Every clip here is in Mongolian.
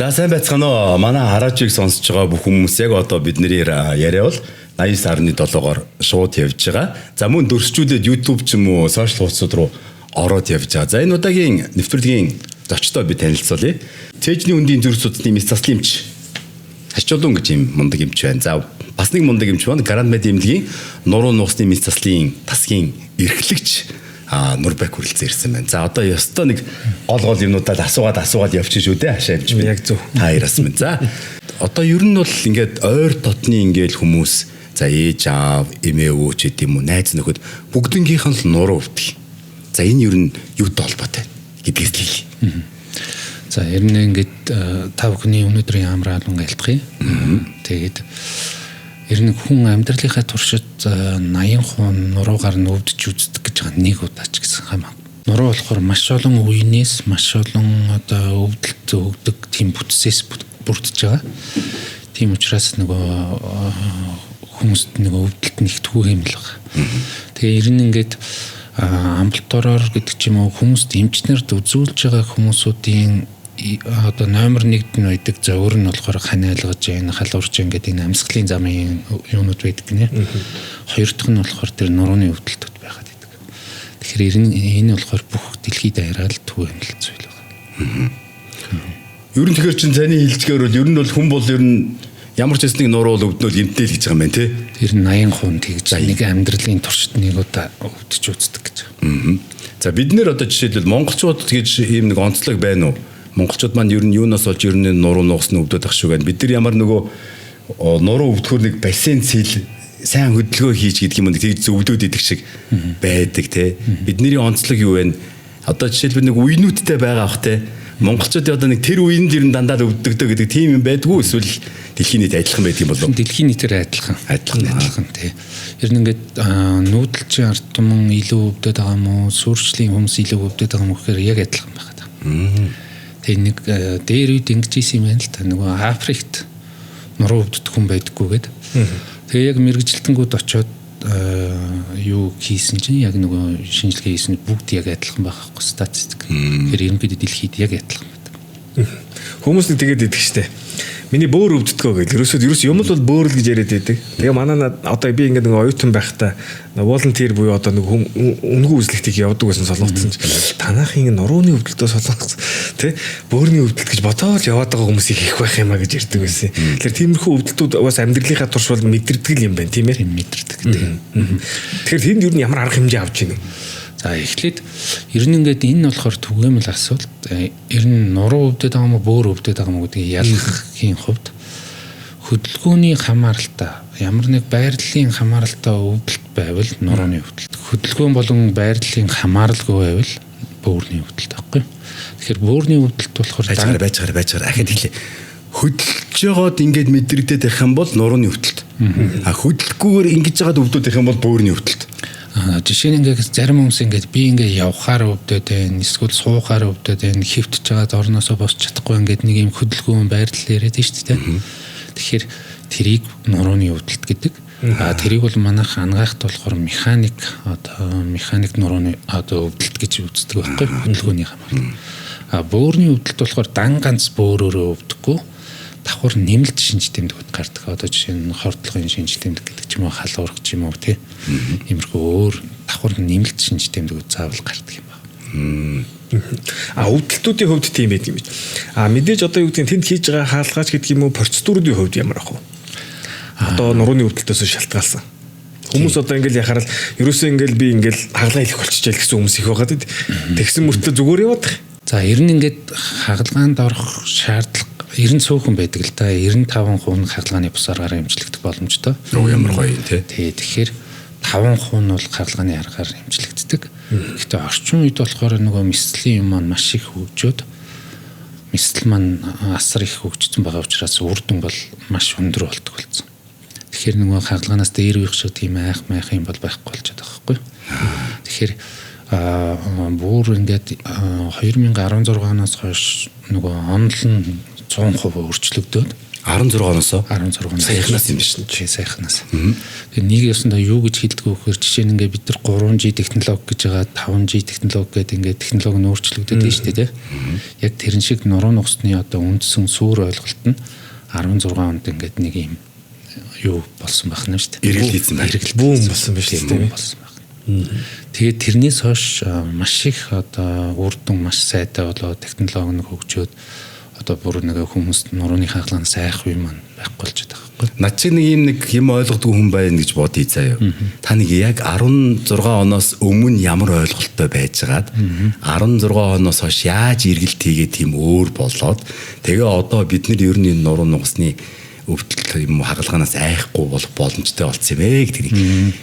За сайн байцгаана уу. Манай хараачийг сонсож байгаа бүх хүмүүс яг одоо бидний яриа бол 89.7-оор шууд явж байгаа. За мөн дөрсчүүдэд YouTube ч юм уу сошиал хуудасууд руу ороод явж байгаа. За энэ удаагийн нэвтрүүлгийн зочдоо би танилцуулъя. Цэжний үндийн зүрх судасны мэс заслимч Хачуулун гэж юм мундаг эмч байна. За бас нэг мундаг эмч байна. Гранд Мед эмнэлгийн нуруу нуусны мэс заслын тасгийн эрхлэгч Нурбек хүрэлцэн ирсэн байна. За одоо ёстой нэг гол юмнуудад асуугаад явчих шүү дээ. Хашаа эмч. Яг зөв. Таараас минь. За одоо ер нь бол ингээд ойр дотны ингээд хүмүүс за ээж аав, эмээ өвөө ч гэдэм үү, найз нөхөд бүгднгийнх нь л нуруу өвдөг. За энэ ер нь юутай холбоотой гэдгээс л хэлье. За ер нь ингээд та бүхний өнөөдрийн амраа алунг айлтгая. Тэгээд ер нь хүн амьдралынхаа туршид 80% нуруугаар нь өвдөж үздэг гэж байгаа нэг удаач гэсэн хамаа. Нуруу болохоор маш олон үеийнээс маш олон одоо өвдөлт өгдөг тийм бүтцээс бүрдэж байгаа. Тийм учраас нөгөө хүмүүст нөгөө өвдөлт нэгтгүү юм л байгаа. Тэгээ ер нь ингээд амбулатороор гэдэг ч юм уу хүмүүст эмчнэрд үзүүлж байгаа хүмүүсүүдийн одоо номер 1-д нь байдаг зөвөр нь болохоор ханиалгаж энэ халуурч ингээд энэ амьсгалын замын юунууд байдаг гинэ. Хоёр дахь нь болохоор тэр нурууны өвдөлтүүд байгаад байдаг. Тэгэхээр энэ болохоор бүх дэлхийд даяараа л төв юм л зүйл байна. Ер нь тэгэхээр чин цааны хэлцгээр бол ер нь бол хүн бол ер нь ямар ч хэсэг нуруу өвднөл эмтэл гэж байгаа юм байна тий. Тэр 80% тэгж нэг амьдралын туршид нэг удаа өвдөж үздэг гэж. За бид нэр одоо жишээлбэл монголчууд гэж ийм нэг онцлог байна уу? Монголчууд маань ер нь юунаас болж ер нь нуруу нуусны өвдөд ах шүү гэн. Бид нар ямар нөгөө нуруу өвдөхөр нэг бассейн цэл сайн хөдөлгөөн хийж гэдэг юм нэг тэгж өвдөд идэх шиг байдаг тий. Бидний онцлог юу вэ? Одоо жишээлбэл нэг үеинүүдтэй байгаа ах тий. Монголчууд одоо нэг тэр үеинд ер нь дандаа өвдөгдөө гэдэг тийм юм байдгүй эсвэл дэлхийн нийт адилхан байдаг юм болов уу? Дэлхийн нийтээр адилхан тий. Ер нь ингээд нүүдэлчин ард түмэн илүү өвдөд байгаа юм уу? Сүрчлийн хүмүүс илүү өвдөд байгаа юм уу гэхээр яг адилхан байна. Тэгээ нэг дээр үед ингэж ийсэн юм байна л та нөгөө Африкт нуруу өвддөг хүн байдаггүй гээд. Тэгээ яг мэрэгжилтэнгүүд очоод юу хийсэн чинь яг нөгөө шинжилгээ хийсэн бүгд яг адилхан байгаа байхгүй статистик. Тэгэхээр ерөнхийдөө дэлхийд яг адилхан байдаг. Хүмүүс нэг тэгээд идэх штэ. Миний бөөр өвддөгөө гэл. Ерөөс юм л бол бөөр л гэж яриад байдаг. Тэгээ манай одоо би ингээд нэг оюутан байхдаа волонтер буюу одоо нэг үнгүй үзлэгтийг явдаг байсан солонгоцсон ч танахын нурууны өвдөлтөө солонгоц тий бөөрийн өвдөлт гэж бодоод яваад байгаа хүмүүсийг их байх юм а гэж ярьдаг байсан. Тэгэхээр тиймэрхүү өвдөлтүүд бас амьдралынхаа турш бол мэдэрдэг юм байна тийм ээ. Мэдэрдэг тий. Тэгэхээр тэнд юу ямар арга хэмжээ авч ийн. За эхлээд ер нь ингээд энэ болохоор түгээмэл асуулт. Ер нь нуруу өвдөд байгаа юм уу, бөөр өвдөд байгаа юм уу гэдгийг ялгахын хувьд хөдөлгөөний хамааралтай ямар нэг байрлалын хамааралтай өвдөлт байвал нурууны өвдөлт. Хөдөлгөөн болон байрлалын хамааралгүй байвал бөөрийн өвдөлт байхгүй. Тэгэхээр бөөрийн өвдөлт болохоор байцгаар ахад хэлээ. Хөдөлж жагаад ингээд мэдрэгдээд байх юм бол нурууны өвдөлт. Хөдөлгөхгүйгээр ингэж жагаад өвдөд байх юм бол бөөрийн өвдөлт. Жишээ нь ингээд зарим хүмүүс ингээд би ингээд явхаар өвдөд байна, эсвэл суухаар өвдөд байна, хөвтөж жагаад орноосоо босч чадахгүй ингээд нэг юм хөдөлгөөн байрлал яриад байна шүү дээ. Тэгэхээр тэрийг нурууны өвдөлт гэдэг. Тэрийг бол манайх ангаахт болохоор механик нурууны одоо өвдөлт гэж үздэг байхгүй хөдөлгөөний хамаарал. Бөөрийн өвдөлт болохоор дан ганц бөөрөөрөө өвдөггүй. Давхар нэмэлт шинж тэмдгүүд гардаг. Одоо жишээ нь хордлогын шинж тэмдэг гэдэг ч юм уу, халуурах ч юм уу тий. Иймэрхүү өөр давхар нэмэлт шинж тэмдгүүд заавал гардаг юм байна. Өвдөлтүүдийн хувьд тийм байт юм биш. Мэдээж одоо юу гэдэг тэнд хийж байгаа хаалгаач гэдэг юм уу процедурын хувьд ямар ах вэ? Одоо нурууны өвдөлтөөс шалтгаалсан. Хүмүүс одоо ингээл яхаар л ерөөсөө ингээл би ингээл хаглаа хэлэх болчихжээ гэсэн хүмүүс их байгаа дээ. Тэгсэн мөртлөө зүгээр яваад. За ер нь ингээд хагалгаанд орох шаардлага 90 цөөхөн байдаг л да. 95% нь хагалгааны бус аргаар эмчлэгдэх боломжтой. Ямар гоё юм те. Тэгэхээр 5% нь бол хагалгааны аргаар эмчлэгддэг. Гэхдээ орчин үед болохоор нөгөө мэслийн юм маань маш их хөгжөөд мэсэл маань асар их хөгжсөн байгаа учраас үр дүн бол маш өндөр болдог болсон. Тэгэхээр нөгөө хагалгаанаас дээр үеих шиг тийм айх юм бол байхгүй болчиход байгаа байхгүй. Тэгэхээр бүр ингээд 2016-наас хойш нөгөө онол нь 100% өөрчлөгдөөд 16 оноос 16 саяхнаас юм биш үү? Саяхнаас. Тэгээ нэг ёсондоо юу гэж хэлдэг вэ гэхээр жишээ нь ингээд бид нар 3G технологи гэж байгаа 5G технологи гэдэг ингээд технологи нь өөрчлөгдөд байна шүү дээ тий. Яг тэрэн шиг нуруу нугасны одоо үндсэн суур ойлголт нь 16 онд ингээд нэг юм юу болсон байх нь шүү дээ. Эргэл хийсэн байх. Бүүн болсон биш үү? Тэгээд тэрнээс хойш маш их одоо үр дүн маш сайтай болоо технологи нь хөгжөөд одоо бүр нэг хүмүүс нурууны хаалганаас айх үе маань байхгүй болж байгаа байхгүй. Над чи нэг юм ойлгодог хүн байна гэж бодъё заяа. Та нэг яг 16 оноос өмнө ямар ойлголттой байжгаад 16 оноос хойш яаж эргэлт хийгээд тийм өөр болоод тэгээ одоо бид нар ер нь нуруу нугасны өвдөлт юм хагалгаанаас айхгүй болох боломжтой болсон юм ээ гэдэг нэг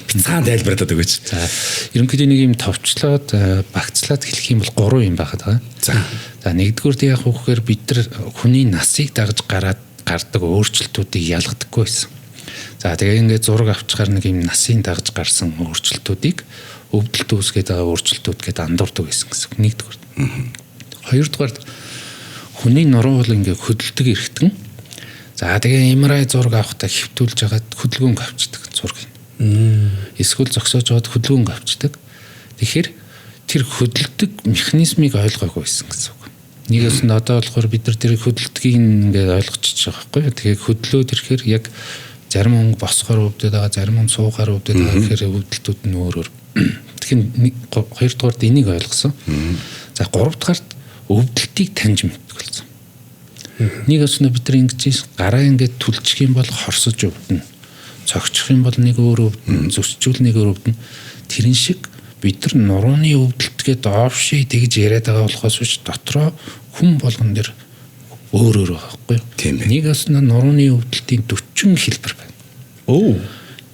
бяцхан тайлбарлаад өгөөч. За ерөнхийдөө нэг юм товчлоод багцлаад хэлэх юм бол 3 юм байхад байгаа. За нэгдүгээр яг хөөхөөр бид нар хүний насыг дагаж гардаг өөрчлөлтүүдийг ялгадаггүй байсан. За тэгээ ингээд зураг авчгаар нэг юм насын дагаж гарсан өөрчлөлтүүдийг өвдөлт үүсгээд байгаа өөрчлөлтүүд гэдээ андуурдаг байсан гэсэн. Нэгдүгээр. Хоёрдугаар хүний нуруу бол ингээд хөдөлдөг эргэтэн. За тэгээ MRI зураг авахдаа хэвтүүлж хагаад хөдөлгөөнг авчдаг зургийг. Эсвэл зогсоож аваад хөдөлгөөнг авчдаг. Тэгэхээр тэр хөдөлдөг механизмыг ойлгоогүй байсан гэсэн үг. Нэгээс нь одоо болохоор бид нар тэр хөдөлдгийг ингээд ойлгочихж байгаа байхгүй юу. Тэгээ хөдлөөд ирэхээр яг зарим хүн босгоор өвдөд байгаа, зарим хүн суугаар өвдөд байгаа гэхээр өвдөлтүүд нь өөр өөр. Тэгэхээр хоёрдугаард энийг ойлгосон. За гуравдугаард өвдөлтийг таньж мэддэг болсон. Нэг өснө бид нар ингэж гараа ингээд түлчих юм бол хорсож өвдөн. Цогчих юм бол нэг өөр өвдөн, зүсчүүл нэг өөр өвдөн. Тэрэн шиг бид нар нурууны өвдөлтгээ дооши тэгж яриад байгаа болохоос биш дотроо хүн болгон дээр өөр байгаа байхгүй юу? Нэг өснө нурууны өвдөлтийн 40 хэлбэр байна.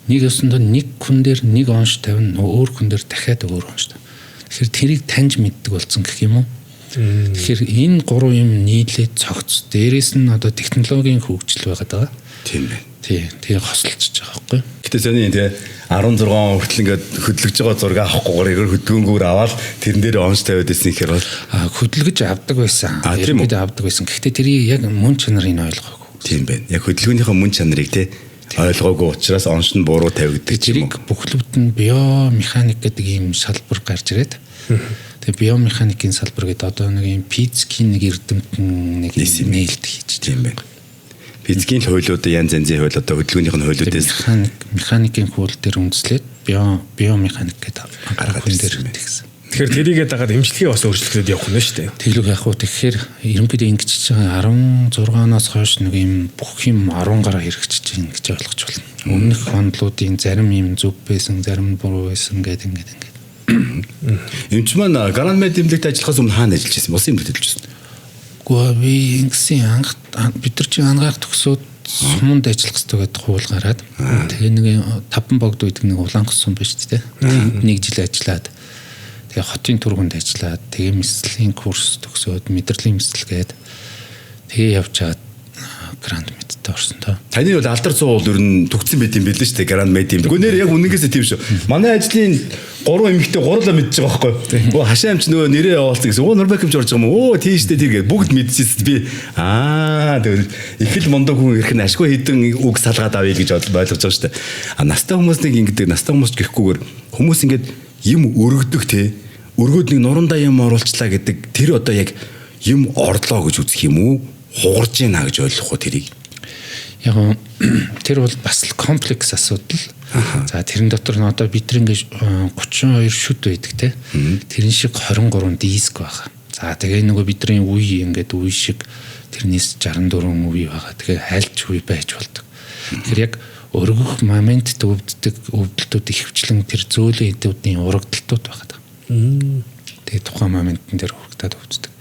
Нэг өсөндөө нэг хүн дээр нэг онш тавина, өөр хүн дээр дахиад өөр онш тавина. Тэгэхээр тэрийг таньж мэддэг болсон гэх юм уу? Тэгэхээр энэ 3 юм нийлээд цогц. Дээрээс нь одоо технологийн хөгжил байгаад байгаа. Тийм байна. Тэгээ хосолцож байгаа байхгүй. Гэтэ сони тий 16 хүртэл ингээд хөдлөж байгаа зураг авахгүй хөдөлгөөнгөөр аваад тэрэн дээр онш тавиад байсан гэхээр бол хөдөлгөж авдаг байсан. Ерөнхийдөө авдаг байсан. Гэхдээ тэрийг яг мөн чанарыг ойлгоогүй. Тийм байна. Яг хөдөлгөөнийхөө мөн чанарыг тий ойлгоогүй учраас онш нь буруу тавигддаг юм уу? Бүхлөвд нь биомеханик гэдэг ийм салбар гарч ирээд тэгээ биомеханикийн салбар гэдэг одоо нэг юм физикийн нэг эрдэмтэн нэг нээлт хийж тийм байна. Физикийн хуулиуд янз янзын хууль одоо хөдөлгөөнийх нь хуулиудээс механикийн хууль дээр үндэслээд биомеханик гэдэг гаргаад ирсэн гэсэн. Тэгэхээр тэрийгээ дагаад эмчилгээ бас өөрчлөгдөд явах нь шүү дээ. Тэглэг яг уу тэгэхээр ерөнхийдөө ингэж байгаа 16 оноос хойш нэг юм бүх юм 10 гараа хэрэгжиж байгаа гэж ойлгож байна. Өмнөх хондлуудын зарим юм зөв байсан, зарим нь буруу байсан гэдэг ингээд. Эмч маань Гранд Мед эмнэлэгт ажиллахаас өмнө хаана ажиллаж байсан? Улсын эмнэлэгт ажиллаж байсан. Гэхдээ би ингэсэн анх бид нар чинь ангаах төгсөөд суманд ажиллах хэрэгтэй гэдэг хууль гараад тэгээ нэг 5 богд үйдэг нэг улаангас сум байж тээ. Нэг жил ажиллаад тэгээ хотын тургунд ажиллаад тэгээ мэслийн курс төгсөөд мэдрэлийн мэслэгээд тэгээ явж чаад Гранд Медтэй орсон тоо. Таны бол алдар цуу бол ер нь төгссөн байт юм билээ шүү дээ Гранд Мед юм. Гүнээр яг үнэнгээсээ тийм шүү. Манай ажлын 3 эмэгтэй гурлаа мэдж байгаа байхгүй. Өө хашаа эмч нөгөө нэрээ явуулсан гэсэн. Өө Нурбек эмч орж байгаа юм. Өө тийштэй тэргээ бүгд мэдчихсэн би. Тэгэл их л мондоо хүн ирэх нь ашгүй хідэн үг салгаад авъя гэж ойлгож байгаа шүү дээ. Настай хүмүүсийг ингэдэг настай хүмүүс гэхгүйгээр хүмүүс ингээд юм өргөдөг те. Өргөөд нэг нурандаа юм оруулчлаа гэдэг тэр одоо яг юм орлоо гэж үзэх юм уу? Хугарж ийна гэж ойлгох уу тэрийг? Яг тэр бол бас л комплекс асуудал. За тэрэн дотор нь одоо бид ингээд 32 шүд байдаг те. Тэрэн шиг 23 диск байгаа. За тэгээ нөгөө бидний үе ингээд үе шиг тэрнээс 64 үе байгаа. Тэгээ хайлч үе байж болдог. Тэгэхээр яг өргөх момент өвддөг өвдөлтүүд ихвчлэн тэр зөөлөн эдүүдийн урагдалтууд байгаа. Тэгээ тухайн моментын дээр урагдаад өвддөг.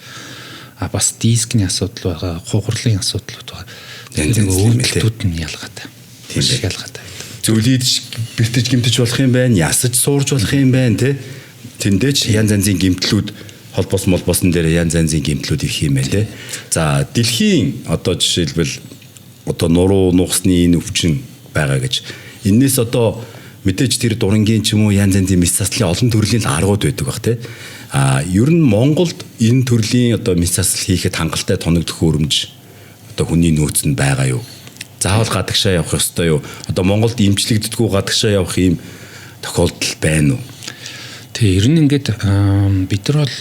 Бас дискний асуудал байгаа, хугарлын асуудлууд байгаа. Тэгэхээр өвдөлтүүд нь ялгаатай. Тийм ялгаатай. Зөвлөж бэртэж гимтэж болох юм байна, ясаж суурж болох юм байна те. Тэндээч янз янзын гимтлүүд холбоос молбоосон дээр янз янзын гимтлүүд их юм байна те. За дэлхийн одоо жишээлбэл одоо нуруу нугасны энэ өвчин байгаа гэж. Эннээс одоо мэдээж тэр дурангийн ч юм уу янз янзын мэс заслын олон төрлийн аргууд байдаг бах те. Ер нь Монголд энэ төрлийн одоо мэс засал хийхэд хангалттай тоногдох хөрөмж одоо хүний нөөц нь байгаа юу? Заавал гадагшаа явах ёстой юу? Одоо Монголд имжлэгддэггүй гадагшаа явах ийм тохиолдол байна уу? Тэгээ ер нь ингээд бид нар бол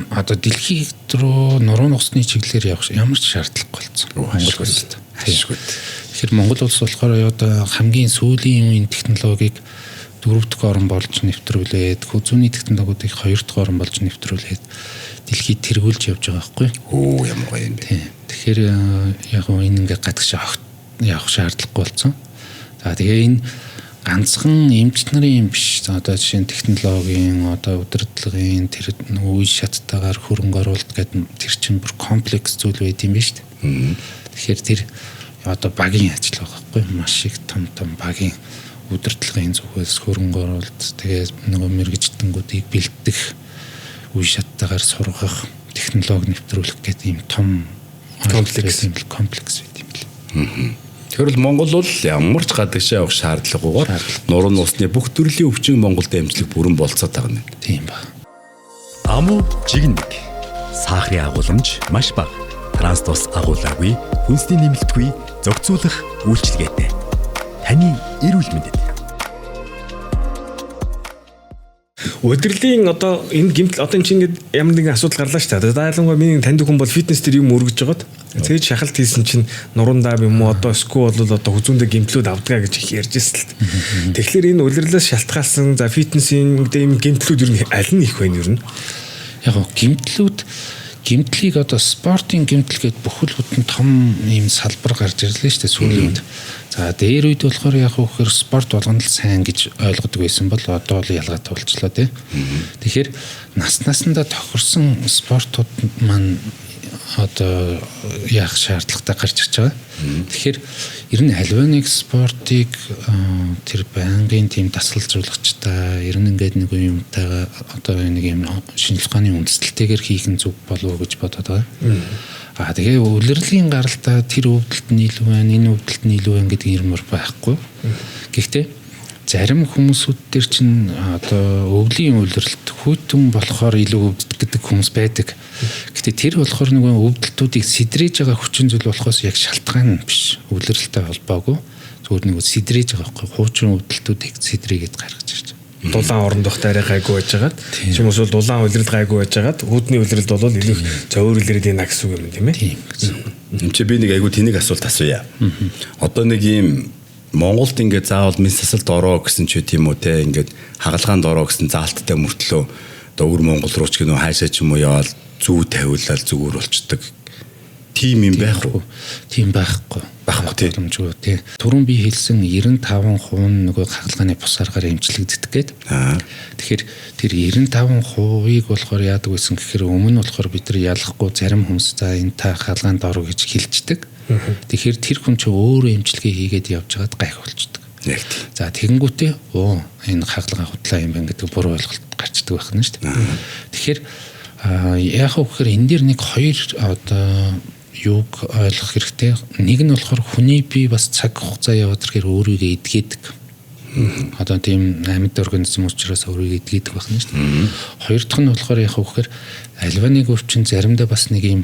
одоо дэлхийд рүү нуруу нухсны чиглэлээр явах ямар ч шаардлагагүй болсон. Монгол улсад. Тэгэхээр Монгол улс болохоор одоо хамгийн сүүлийн үеийн технологиг 4 дахь орн болж нэвтрүүлээд, хүзүүний технологиудыг 2 дахь орн болж нэвтрүүлээд дэлхийд тэргүүлж явж байгаа байхгүй. Ямар гоё юм бэ. Тэгэхээр яг энэ ингээд гадагшаа явах шаардлагагүй болсон. За тэгээ энэ ганцхан эмч нарын юм биш. Одоо жишээ нь технологийн, одоо удирдлагын тэр үе шаттайгаар хөрөнгө оруулалт гэдэг тэр чинь бүр комплекс зүйл байт юм биш үү? Тэгэхээр тэр одоо багийн ажил байгаа байхгүй. Маш их том багийн удирдлагын зүгээс хөрөнгө оруулалт, тэгээ нөгөө мэргэжтэнгүүдийг бэлтгэх, үе шаттайгаар сургах, технологи нэвтрүүлэх гэдэг ийм том комплекс байт юм л. Тэгэхээр л Монгол бол ямар ч гадагшаа явах шаардлагагүйгээр нуруу нусны бүх төрлийн өвчин Монголд амжилт бүрэн болцоод байгаа юм. Тийм ба. Аму жигнэг. Сахарын агуулмж маш бага. Транс тус агуулаагүй, хүнсний нэмэлтгүй, зохицуулах үйлчилгээтэй. Таны эрүүл мэндэд. Удирдлагын одоо энэ гэмтэл одоо энэ чинь ингээд ямар нэгэн асуудал гарлаа шүү дээ. Ялангуяа миний танд хүн бол фитнес дээр юм өргөж жагаад тэгээд шахалт хийсэн чинь нуруунд даав юм уу одоо скул бол одоо хүзүүндээ гэмтлүүд авдгаа гэж их ярьж ирсэн л. Тэгэхээр энэ удирдлагаас шалтгаалсан за фитнесийн ийм гэмтлүүд ер нь аль нь их байна ер нь? Яг гэмтлийг одоо спортын гэмтэл гээд бүхэл бүтэн том ийм салбар гарч ирлээ шүү дээ сүүлийн үед. За дээр үед болохоор яг хөөхөр спорт болгоно л сайн гэж ойлгодог байсан бол одоо л ялгаатай болчлоо тий. Тэгэхээр наснасандаа тохирсон спортууд маань одоо яах шаардлагатай гарч ирж байгаа. Тэгэхээр ер нь аливаа нэг спортыг тэр байнгын тийм дасгалжуулагчтай ер нь ингээд нэг юмтайгаа одоо нэг юм шинжлэх ухааны үндэслэлтэйгээр хийх нь зүг болов уу гэж бодоод байгаа. Тэгээ улирлын гаралтай тэр өвдөлт нь илүү байна, энэ өвдөлт нь илүү байна гэдэг юм байхгүй. Гэхдээ зарим хүмүүсүүд төр чинь одоо өвлийн улирлт хүйтэн болохоор илүү өвддөг гэдэг хүмүүс байдаг. Гэхдээ тэр болохоор нөгөө өвдөлтүүдийг сэдрээж байгаа хүчин зүйл болохоос яг шалтгаан биш. Улирлтай холбоогүй. Зүгээр нэг сэдрээж байгаа байхгүй. Хуучин өвдөлтүүдийг сэдрээгээд гаргаж ирж байгаа. Дулаан орондох тарай гайгүй байжгаад тийм үл дулаан улирал гайгүй байжгаад хүүдний улиралд бол илүү зөөр улирал ийна гэсэн үг юм тийм ээ. Энд чи би нэг айгуу тэнийг асуулт асууя. Одоо нэг ийм Монголд ингээд заавал мис сасалд ороо гэсэн ч тийм үү те ингээд хагалгаанд ороо гэсэн заалттай мөртлөө одоо өвөр Монгол руу ч гэнэ хаашаа ч юм уу яваад зүү тавиулаад зүгээр болчдөг. Тим юм байх уу? Тийм байхгүй. Байхгүй тийм. Тий. Түрүүн би хэлсэн 95% нөгөө хагалгааны бус аргаар эмчилэгддэг гээд. Тэгэхээр тэр 95%-ийг болохоор яадаг байсан гэхээр өмнө болохоор бид нар ялахгүй зарим хүмүүс за энэ та хагалгаанд ороо гэж хэлждэг. Тэгэхээр тэр хүн чинь өөрөө эмчилгээ хийгээд явж байгаад гайх болчдөг. За тэгэнгүүтээ энэ хагалгаа хутлаа юм байна гэдэг буруу ойлголт гарчдаг байх нь шүү дээ. Тэгэхээр яг хөөхөр энэ дэр нэг хоёр одоо юуг ойлгох хэрэгтэй. Нэг нь болохоор хүний бие бас цаг хугацаа яваад ирэхээр өөрийгөө эдгээдэг. Одоо тийм амьд организм учраас өөрийгөө эдгээдэг байх нь шүү дээ. Хоёр дахь нь болохоор яг хөөхөр альва нэг өвчин заримдаа бас нэг юм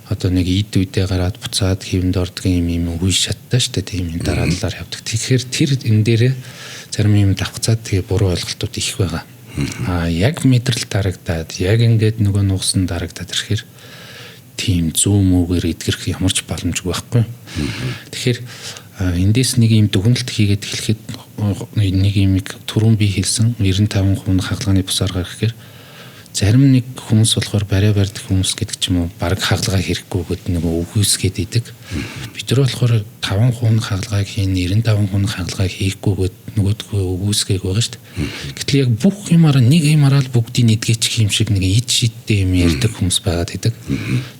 одоо нэг ид үедээ гараад буцаад хэвэнд ордог юм үе шаттай шүү дээ. Тийм дараалалаар явдаг. Тэгэхээр тэр энэ дээрээ зарим юм давхцаад тэгээ буруу ойлголтууд их байгаа. Яг мэдрэл дарагдаад яг ингээд нөгөө нуугсан дарагдаад ирэхээр тийм зүүн мөгээр эдгэрх ямар ч боломжгүй байхгүй. Тэгэхээр эндээс нэг юм дүгнэлт хийгээд эхлэхэд нэг юм түрүүн би хэлсэн 95% хагалгааны бус аргаар гэхээр зарим нэг хүмүүс болохоор барай барьдаг хүмүүс гэдэг ч юм уу баг хагалгаа хэрэггүй гэдэг нэг үгүйсгээд идэг. Бид нар болохоор 5% хагалгааг хийн 95% хагалгаа хийхгүй гэдэг нөгөөдгөө үгүйсгээг байгаа шүү дээ. Гэтэл яг бүх юмараа нэг юмараа л бүгдийг эдгээчих юм шиг нэг ид шидтэй юм ярьдаг хүмүүс байгаад идэг.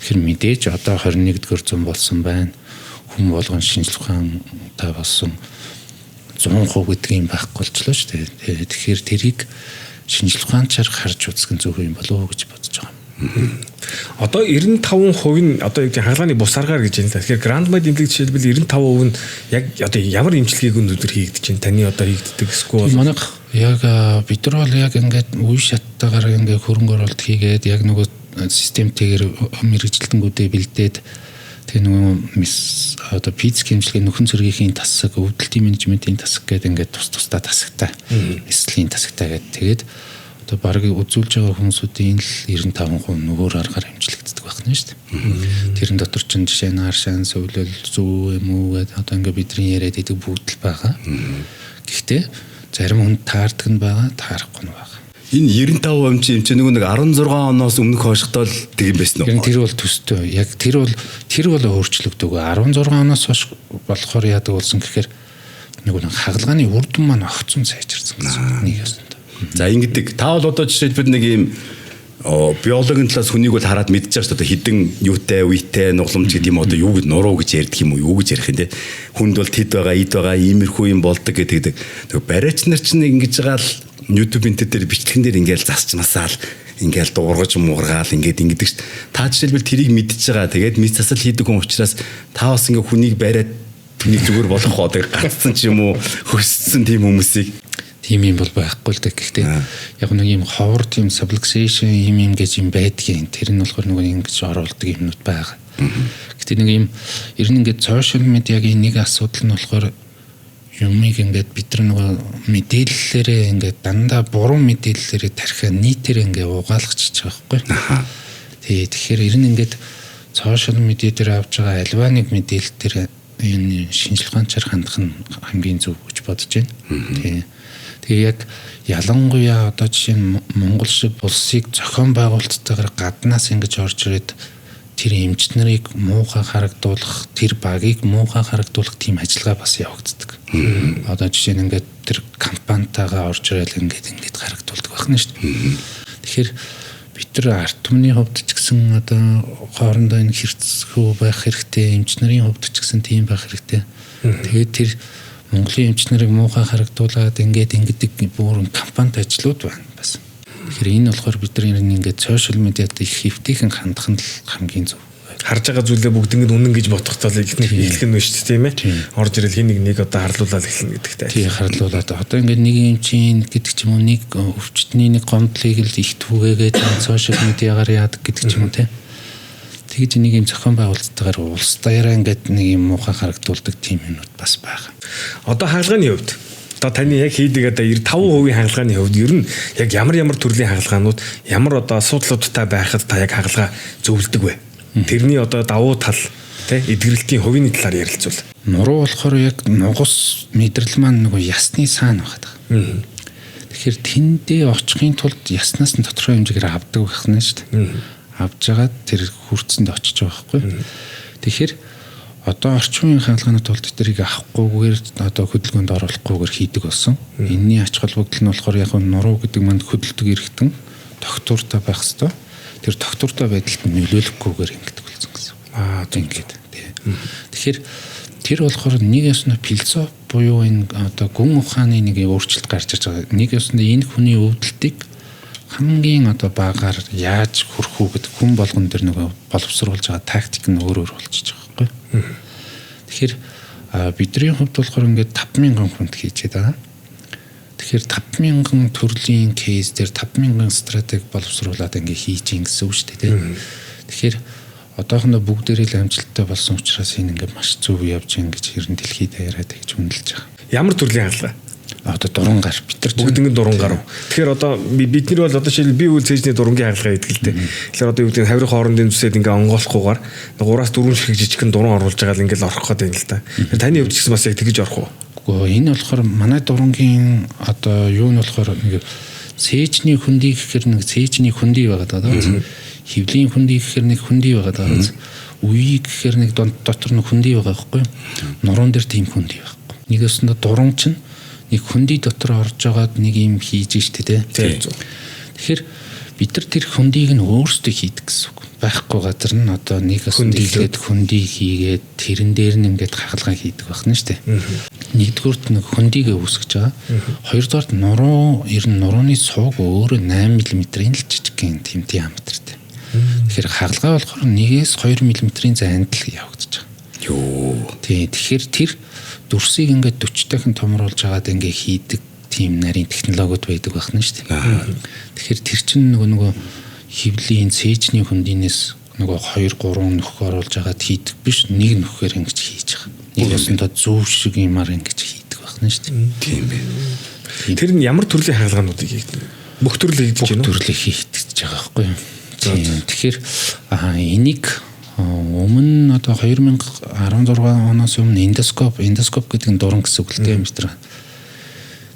Тэгэхээр мэдээж одоо 21-р зуун болсон байна. Хүн болгон шинжлэх ухаантай болсон 100% гэдэг юм байхгүй болчихлоо шүү дээ. Тэгэхээр тэрийг шинжлэх ухаанчаар харж үзэх нь зөв юм болов уу гэж бодож байгаа. Одоо 95% нь одоо яг хагалгааны бус аргаар гэж байна. Тэгэхээр грандмайд имлэг жишээлбэл 95% нь яг одоо ямар имчилгээг өнөөдөр хийгдэж байна? Таны одоо хийгддэг эсвэл манайх яг бид нар бол яг ингээд үе шаттайгаар ингээд хөрөнгө оруулалт хийгээд яг нөгөө системтэйгээр мэрэгжилтэнгүүдээ бэлдээд Тэгээ нөгөө одоо физик хэмжлэгийн нөхөн цэргийн тасаг, өвдөлтийн менежментийн тасаг гэдэг ингээд тусдаа тасагтай. Эслийн тасагтай гэдэг. Тэгээд одоо баг үзүүлж байгаа хүмүүсийн л 95% нөгөө аргаар хэмжлэгддэг байх нь шүү дээ. Тэрэн дотор ч жишээ нь аршаан, сөүлэл, зүү юм уу гэдэг одоо ингээд бидний яриад идэг бүгд л байгаа. Гэхдээ зарим хүн таардаг нь байгаа, таарахгүй нь байгаа. Энэ 95% чинь нөгөө нэг 16 оноос өмнөх хойшгтол тийм байсан уу? Тэр бол төстэй. Яг тэр бол өөрчлөгдөв. 16 оноос хойш болохоор яадаг болсон гэхээр нөгөө хагалгааны үр дүн маань огцом сайжирсан гэсэн нэг ясна. За ингэдэг. Та бол одоо жишээлбэл нэг юм биологийн талаас хүнийг бол хараад мэдчихэж шүү дээ. Хідэн юутай, үетэй, нугламж гэдэг юм одоо юу гэж нуруу гэж ярьдаг юм уу? Юу гэж ярих юм те. Хүнд бол тэд байгаа, эд байгаа, иймэрхүү юм болдог гэдэг. Тэг бариач нар чинь ингэж байгаа л YouTube-ийн дээр бичлэгэн дээр ингээл засчнасаал ингээл дуургаж муургаал ингэдэг ш. Та жишээлбэл тэрийг мэдчихэж байгаа. Тэгээд мэд засал хийдэг хүн учраас та бас ингээ хүнийг бариад түүний зүгээр болох хоо тэг гацсан ч юм уу хөссөн тийм хүмүүсийг тийм юм бол байхгүй л дээ. Гэхдээ яг нэг юм ховор тийм subluxation юм гэж юм байдгийн. Тэр нь болохоор нөгөө ингэж оруулдаг юмнууд байгаа. Гэхдээ нэг юм ер нь ингээд social media-гийн нэг асуудал нь болохоор юмыг ингээд бид нар нөгөө мэдээллээрээ ингээд дандаа буруу мэдээллээрээ тархиа нийтээр ингээд угаалгачихж байгаа байхгүй. Тэгэхээр ер нь ингээд social media дээр авч байгаа альва нэг мэдээлэл дээр энэ шинжлэх ухаанчаар хандах нь хамгийн зөв гэж бодож байна. Тэгээ яг ялангуяа одоо жишээ нь Монгол шиг улсыг зохион байгуулалттайгаар гаднаас ингэж орж ирээд тэр эмч нарыг муухай харагдуулах, тэр багийг муухай харагдуулах тийм ажиллагаа бас явагддаг. Одоо жишээ нь ингээд тэр компанитайгаа орж ирэл ингээд харагдуулдаг байна шүү дээ. Тэгэхээр бид нар ард түмний хувьд ч гэсэн одоо хоорондоо энэ хэрцгүү байх хэрэгтэй, эмч нарын хувьд ч гэсэн тийм байх хэрэгтэй. Тэгээд тэр Монголын эмч нарыг муухай харагдуулаад ингэдэг бүр компанит ажлууд байна бас. Тэгэхээр энэ болохоор бид нар ингээд сошиал медиад их хэвтэйхэн хандах нь хамгийн зөв. Харж байгаа зүйлээ бүгд ингэ үнэн гэж бодохдоо эхлэх нь шүү дээ тийм ээ. Орж ирэл хин нэг одоо харлуулаад эхэлнэ гэдэгтэй. Тий харлуулаад одоо ингээд нэг юм чинь гэдэг ч юм уу нэг өвчтний нэг гомдлыг л их түгээгээд сошиал медиагаар яадаг гэдэг ч юм уу тийм. Тэгж нэг юм зохион байгуулалттайгаар улс даяараа ингээд нэг юм муухай харагдуулдаг тийм юмнууд бас байгаа. Одоо хаалганы хувьд одоо таны яг хийдэг одоо 95% хаалганы хувьд ер нь яг ямар төрлийн хаалгаанууд ямар одоо асуудлуудтай байхад та яг хаалгаа зөвлөдөг вэ? Тэрний одоо давуу тал тий эдгэрэлтийн хувийн талаар ярилцвал. Нуруу болохоор яг нугас мэдрэл маань нөгөө ясны саана байгаа. Тэгэхээр тэндээ очихын тулд яснаас нь тодорхой хэмжээгээр авдаг байх нь шүү дээ. Авж жагаад тэр хүрцэнд очиж байгаа байхгүй. Тэгэхээр одоо орчин үеийн хаалганууд бол тэрийг авахгүйгээр одоо хөдөлгөөнд оруулахгүйгээр хийдэг болсон. Энийний ач холбогдол нь болохоор яг нуруу гэдэг манд хөдөлдөг эргэтэн доктортой байх хэвээр. Тэр доктортой байдалд нөлөөлөхгүйгээр ингэдэг болсон гэсэн. Ингээд. Тэгэхээр тэр болохоор нэг ясна философи буюу энэ одоо гүн ухааны нэг өөрчлөлт гарч ирж байгаа. Нэг ясна энэ хүний өвдөлтийг хамгийн одоо багаар яаж хүрэх үү гэдэг хүн болгон дээр нөгөө боловсруулж байгаа тактик нь өөр болчихж байгаа байхгүй. Тэгэхээр бидний хувьд болохоор ингээд 5000 хүнд хийчихэд байгаа. Тэгэхээр 5000 төрлийн кейс дээр 5000 стратеги боловсруулад ингээд хийж ин гэсэн үг шүү дээ. Тэгэхээр одоохондоо бүгдээрээ л амжилттай болсон учраас энэ ингээд маш зөв явж ин гэж ер нь дэлхийд даяараа тэгж үнэлж байгаа. Ямар төрлийн хаалга? Одоо дурангар бид нар бүгд ингэ дурангар. Тэгэхээр одоо бидний бол одоо шил бие үйл цэжний дурангийн хаалгаа гэдэг л дээ. Тэгэхээр одоо юу гэдэг хаврын хоорондын зүсэд ингээ онгоолохгүйгээр 3-4 ширхэг жижигхэн дуран оруулж байгаа л ингээл орох гэдэг юм л та. Таны хувьд ч гэсэн бас яг тэгж орох уу? Үгүй энэ болохоор манай дурангийн одоо юу нь болохоор нэг цэжний хөндөй гэхээр нэг цэжний хөндөй байгаа даа. Хөвлийн хөндөй гэхээр нэг хөндөй байгаа даа. Үе гэхээр нэг дотор нэг хөндөй байгаа байхгүй юу? Нуруунд дээр тийм хөндөй байхгүй. Нэгэсэндээ дуран чинь нэг хөндөй дотор орж байгаад нэг юм хийж штэ тий. Тэгэхээр бид нар тэр хөндийг нь өөрсдөө хийдэг гэсэн үг. Байхгүй газар нь одоо нэг хөндийгээд хөндий хийгээд тэрэн дээр нь ингээд хагалгаа хийдэг байна штэ. Нэгдүгüүрт нэг хөндийгээ үүсгэж байгаа. Хоёрдугаарт нуруу ер нь нурууны сууг өөрөө 8 мм-ийн л жижигхэн тийм диаметртэй. Тэгэхээр хагалгаа болохоор 1-2 мм-ийн зайд л явагдаж байгаа. Йоо. Тэгэхээр тэр дүрсийг ингээд 40 дахин томруулж агаад ингээд хийдэг тийм нарийн технологиуд байдаг байна шүү дээ. Тэгэхээр тэр чинь нөгөө хөвлийн цэжний хөндийнээс нөгөө 2 3 нөхөр оруулж агаад хийдэг биш, нэг нөхөр ингэж хийж байгаа. Нэг өсөндөө зөв шиг юмар ингэж хийдэг байна шүү дээ. Тийм бэ. Тэр нь ямар төрлийн хаалгануудыг хийдэг? Бүх төрлийг хийж байна уу? Бүх төрлийг хийдэг байгаа байхгүй юу? Тэгэхээр энийг өмнө одоо 2016 оноос өмнө эндоскоп гэдэг нь дуран гэсэн үг л дээ мистер.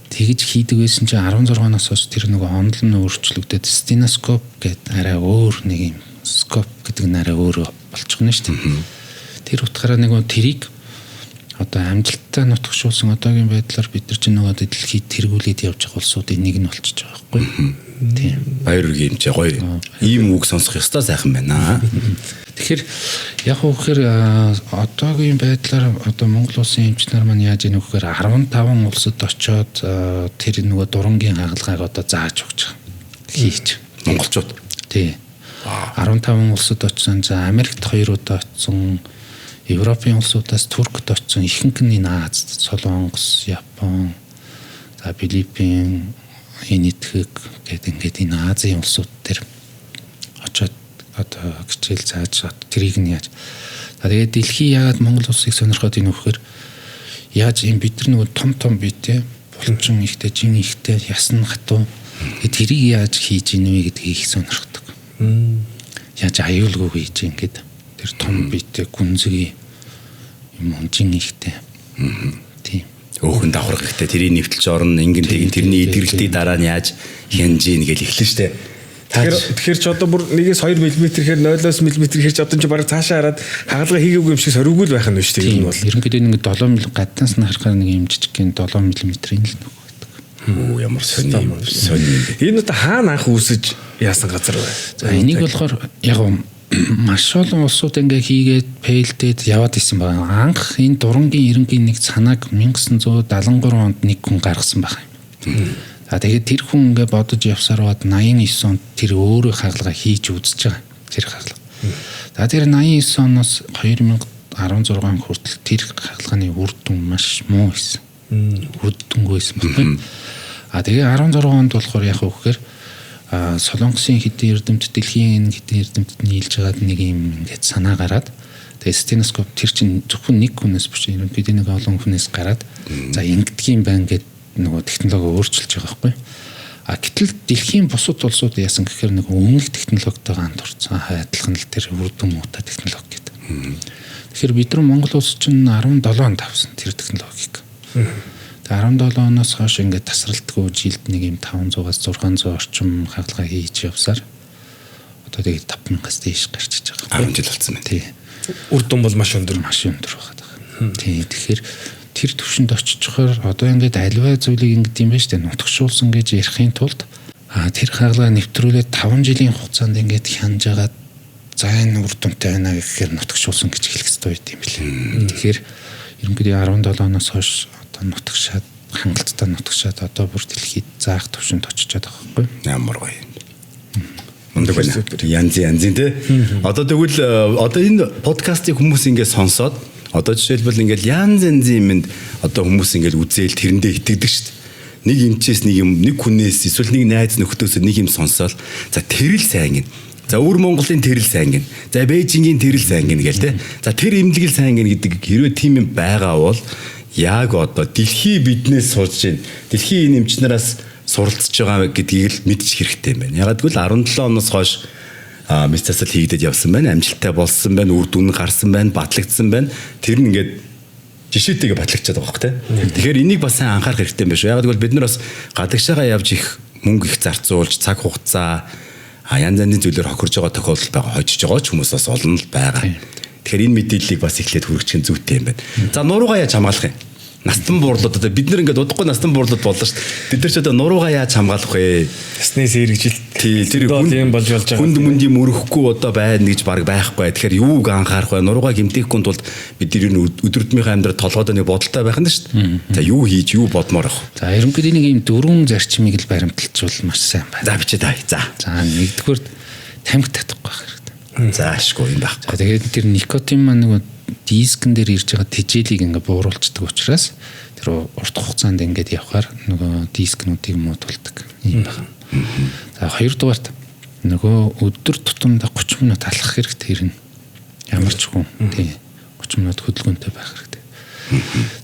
Тэгж хийдэг байсан чинь 16 оноос хойш тэр нөгөө онол нь өөрчлөгдөд стеноскоп гэдэг арай өөр нэг юм скоп гэдэг нь арай өөр болчихно шүү дээ. Тэр утгаараа нөгөө тэрийг одоо амжилттай нутагшуулсан одоогийн байдлаар бид нар чинь нөгөө дэлхийд тэргүүлээд явж байгаа улсуудын нэг нь болчихж байгаа байхгүй юу? Тийм. Баяр үргийн юм чи гоё. Ийм үг сонсох ёстой сайхан байна. Тэгэхээр яг үхээр одоогийн байдлаар одоо Монгол улсын эмчнэр маань яаж ийм үхээр 15 улсад очоод тэр нөгөө дурангийн хагалгааг одоо зааж өгч байгаа. Хийж Монголчууд. Тий. 15 улсад очсон. За Америкт 2 удаа очсон. Европын улсуудаас Туркд очсон. Ихэнх нь Аз, Солонгос, Япон, за Филиппин, Энэтхэг гэдэг ингээд энэ Азийн улсууд төр очоод одоо хичээл зааж тэрийг нь яаж. За тэгээд дэлхий яагаад Монгол улсыг сонирхоод энэ вөхөр яаж юм бид нар нөгөө том биетэй булчин ихтэй, жин ихтэй, ясна хатуу тэрийг яаж хийж ийн вэ гэдгийг их сонирхдаг. Яаж аюулгүй хийж ингээд тэр том биетэй гүнзгий юм жин ихтэй. Тийм. Өөхөн давхар гэхдээ тэрийг нэвтэлж орно ингэн тэгин тэрний идэрэлтийн дараа нь яаж хянж ийн гэж эхлэн штэ. Тэгэхээр ч одоо бүр нэгээс 2 мм-ээр 0-оос мм-ээр ч одоо ч бараг цаашаа хараад хагалгаа хийгээгүй юм шиг сориггүй л байх нь шүү дээ. Энэ бол ерөнхийдөө нэг 7 мм гаднаас нь харахаар нэг юм жижигхэн 7 мм-ийн л нэг байдаг. Оо ямар сони юм. Энэ одоо хаана анх үүсэж яасан газар вэ? За энийг болохоор яг маш олон улсууд ингээ хийгээд фейлдээд яваад исэн байна. Анх энэ дурангийн ерөнхий нэг санааг 1973 онд нэг хүн гаргасан байна. За тэгээд тэр хүн ингээ бодож явсаар бод 89 онд тэр өөрөө хагалгаа хийж үзэж байгаа. Тэр хагалгаа. За тэр 89 оноос 2016 хүртэл тэр хагалгааны үр дүн маш муу байсан. Үддэнгүй байсан байна. Тэгээ 16 онд болохоор яг үгээр Солонгосын хэдийн эрдэмтэд дэлхийн хэдийн эрдэмтэд нийлж байгаад нэг юм ингээд санаа гараад тэгээ стеноскоп тэр чинь зөвхөн нэг хүнээс биш ерөнхийдөө нэг олон хүнээс гараад за ингэдгийн байна гэд нөгөө технологи өөрчилж байгаа байхгүй. Гэтэл дэлхийн бусад улсууд яасан гэхээр нэг өмнөх технологитойгоо хамтурсан адилхан л тэр үрдэн муутай технологи гэдэг. Тэгэхээр бид нар Монгол улс чинь 17 онд авсан тэр технологиг. 17 оноос хойш ингээд тасралтгүй жилд нэг юм 500-аас 600 орчим хагалгаа хийж явсаар одоо тэгээд 5000-аас дээш гарч иж байгаа. 10 жил болсон байна. Тий. Үр дүн бол маш өндөр байгаа. Тий. Тэгэхээр тэр төвшөнд очичхоор одоо ингээд альва зүйлийг ингэдэм юм байна шүү дээ. Нутагшуулсан гэж ярихын тулд тэр хагалгаа нэвтрүүлээд 5 жилийн хугацаанд ингээд хянаж агаад за энэ үр дүнтэй байна гэхээр нутагшуулсан гэж хэлэх хэрэгтэй юм билээ. Тэгэхээр ерөнхийдөө 17 оноос хойш нутагшаад хангалттай нутагшаад одоо бүр дэлхийд заах төвшөнд очиж байгаа байхгүй ямар гоё мундаг байна янзын те одоо тэгвэл одоо энэ подкастыг хүмүүс ингээд сонсоод одоо жишээлбэл ингээд янзын юмд одоо хүмүүс ингээд үзээл тэрэндээ итгэдэг шүү дээ нэг эмчээс нэг юм нэг хүнээс эсвэл нэг найз нөхдөөөс нэг юм сонсоол за тэрэл сайн гин за өвөр Монголын тэрэл сайн гин за Бээжингийн тэрэл сайн гин гээл те за тэр имлэгэл сайн гин гэдэг хэрвээ тийм юм байгаа бол яг одоо дэлхий биднээс сууж байна. Дэлхийн энэ эмчнараас суралцж байгаа гэдгийг л мэдчих хэрэгтэй юм байна. Ягаад гэвэл 17 оноос хойш мэдсасал хийгдэж явсан байна. Амжилттай болсон байна. Үр дүн гарсан байна. Батлагдсан байна. Тэр нь ингээд жишээтэйгээ батлагдчихад байгаа хөх тэ. Тэгэхээр энийг бас сайн анхаарах хэрэгтэй юм байна шүү. Ягаад гэвэл бид нар бас гадагшаага явж их мөнгө их зарцуулж цаг хугацаа янз янзын зүйлээр хохирж байгаа тохиолдол байгаа. Хожиж байгаа ч хүмүүс бас олон л байгаа. Тэгэхээр энэ мэдээллийг бас эхлээд хүргэчих нь зүйтэй юм байна. За нуруугаа яаж хамгаалах юм? Настан буурлууд одоо бид нар ингээд удахгүй настан буурлууд боллоо шүү дээ. Бид нар ч одоо нуруугаа яаж хамгаалах вэ? Яснээс эргэжилт. Тэр юм болж байгаа. Хүнд мөндийн мөрөхгүй одоо байна гэж баг байхгүй. Тэгэхээр юуг анхаарах вэ? Нуруугаа гэмтээхгүй тулд бид нар энэ өдөртмийнхээ амьдрал толгойд нэг бодолтой байх нь шүү дээ. За юу хийж юу бодмоор ах. За ерөнхийдөө нэг юм дөрвөн зарчмыг л баримталжвал маш сайн байна. За бичээ тай. За нэгдүгээр тамхи татахгүй байх хэрэгтэй. За ашгүй юм байна. За тэгээд тэр никотин маань нэг дискэн дээр ирж байгаа тэжээлийг ингээ бууруулцдаг учраас тэр урт хугацаанд ингээд явхаар нөгөө дискнуудыг муудулдаг юм байна. За хоёрдугаарт нөгөө өдөр тутамдаа 30 минут алхах хэрэгтэй ирнэ. Ямар ч хүн тий 30 минут хөдөлгөөнтэй байх хэрэгтэй.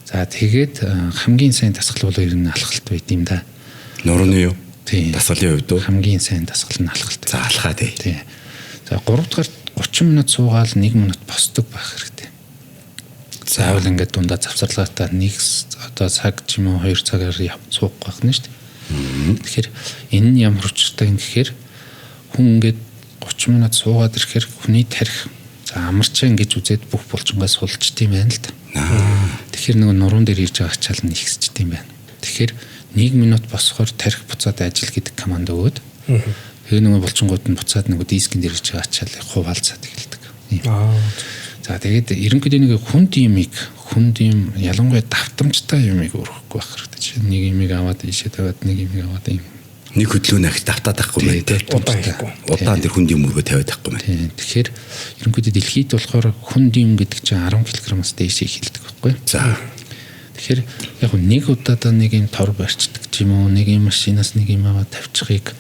За тэгээд хамгийн сайн дасгал бол ер нь алхалт байд юм да. Нурууны юу? Тий. Дасгалын хувьд уу? Хамгийн сайн дасгал нь алхалт. За алхаа тий. Тий. За 3 дахь 30 минут суугаал 1 минут босдог байх хэрэгтэй. Заавал ингээд дундаа завсарлаатай нэг одоо цаг ч юм уу 2 цагаар суух байх нь шүү дээ. Тэгэхээр энэ нь ямар учиртай юм гэхээр хүн ингээд 30 минут суугаад ирэхээр хүний тарих за амарчаа ингэж үзээд бүх булчингаа сулжт юм байна л да. Тэгэхээр нөгөө нуруунд дээр ирж байгаа ачаал нь ихсэж тийм байна. Тэгэхээр 1 минут босохоор тарих буцаад ажил гэдэг команд өгөөд тэгээ нөгөө булчингууд нь буцаад нөгөө дискэн дээр ирж байгаа ачаалыг хуваалцаад эхэлдэг. За тэгээд ерөнхийдөө нэг хүнд юм ялангуяа давтамжтай юмыг өргөхгүй байх хэрэгтэй. Жишээ нэг юмыг аваад ийшээ тавиад нэг юмыг аваад юм. Нэг хөдөлгөөн ахиж давтаад байхгүй мэн тий. Удаан тэр хүнд юм өргөө тавиад байхгүй мэн. Тэгэхээр ерөнхийдөө дэлхийд болохоор хүнд юм гэдэг чинь 10 кг-аас дээш эхэлдэг байхгүй. За. Тэгэхээр яг нэг удаадаа нэг юм тор барьцдаг ч юм уу, нэг юм машинаас нэг юм аваад тавьчихыг